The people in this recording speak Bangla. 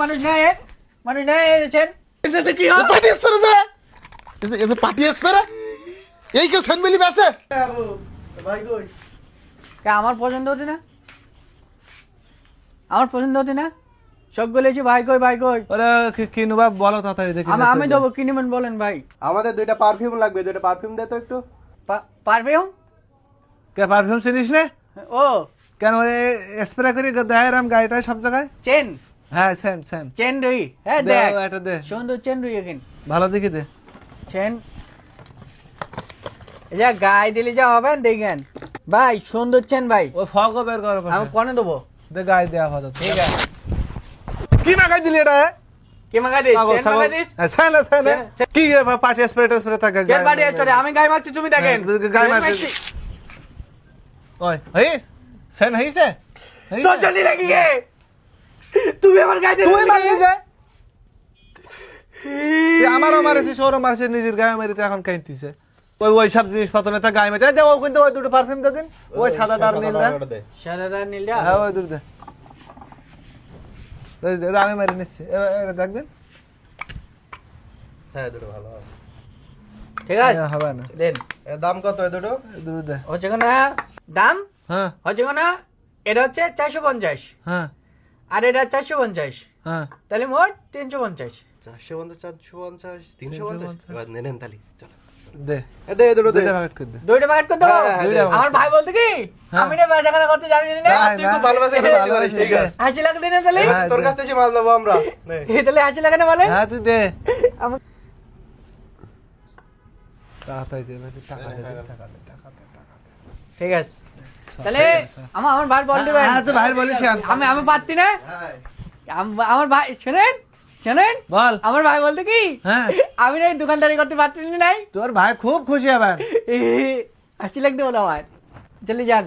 মানুষ নাই এনেছেন এটাতে কি হয়? পার্টি স্প্রে যে এই যে পার্টি স্প্রে এই কেউ সেনবেলি বেছে ভাই কই? কে আমার পছন্দ হচ্ছে না সব বলেছি ভাই কই ওরে কিনুবা বলো তাড়াতাড়ি দেখি আমি দেবো কি নেবেন বলেন ভাই আমাদের দুইটা পারফিউম লাগবে, দুইটা পারফিউম দে তো একটু। পারফিউম কে পারফিউম চিনিস না ও কেন স্প্রে করে দেয় রাম গাড়িটায় সব জায়গায় চেন হ্যাঁ সেন চেন রুই হ্যাঁ দে দেখ এটা দে সুন্দর চেন রুই এখন ভালো দেখি দে চেন এই যা গায়ে দিলে যা হবে দেখেন ভাই সুন্দর চেন ভাই ও ফগও বের করো আমি কোনে দেবো দে গায়ে দেয়া হতো ঠিক আছে কি মাগাই দিলি এটা কি মাগা দিস চেন মাগা দিস সেন কি পার্টি স্প্রে থাকে কে বাড়ি আসছে আমি গায়ে মারছি তুমি দেখেন গায়ে মারছি ওই হইস সেন হইছে তোর জন্য লাগি গে তুমি আমার গায়ে তুই মারলি যে তুই আমারও মারিছিস ওরও মারিছিস নিজের গায়ে মারিতে এখন কাইতিছে ওই সব জিনিসপত্র নেতা গায়ে মারছে দে ও কিন্তু ওই দুটো পারফিউম দে দিন ওই সাদাটা আর নীলটা সাদাটা নীলটা হ্যাঁ ওই দুটো দে আমি মারি নিচ্ছি এটা দেখ দিন হ্যাঁ দুটো ভালো হবে। ঠিক আছে হবে না দেন এর দাম কত এই দুটো? দুটো দে হচ্ছে না দাম হ্যাঁ হচ্ছে না এটা হচ্ছে 450 হ্যাঁ আর এটা 450 হ্যাঁ তাহলে মোট 350 450, 450, 350। এবার নেন তালি চলো। দে দে দুটো দে। দুটো প্যাকেট করে দে দুইটা প্যাকেট করে দেবো হ্যাঁ, হ্যাঁ, দুইটা আমার ভাই বলতে কি হ্যাঁ। আমি না বেচাকেনা করতে জানি না হ্যাঁ, তুই খুব ভালোবাসে এটা বলতে পারিস, ঠিক আছে। হাসি লাগলে না তাহলে হ্যাঁ, তোর কাছ থেকে মাল নেবো আমরা। নে। তাহলে হাসি লাগে না বলে হ্যাঁ তুই দে আমার তাড়াতাড়ি দে ভাই, টাকা দে টাকা দে ঠিক আছে তাহলে আমার ভাই বল দিবেন হ্যাঁ তুই ভাই বলিস কেন? আমি পারতি না হ্যাঁ। আমার ভাই শুনেন বল আমার ভাই বলতে কি হ্যাঁ আমি না দোকানদারি করতে পারতি নাই তোর ভাই খুব খুশি হবেন হাসি লাগতে বলো আমার চলে যান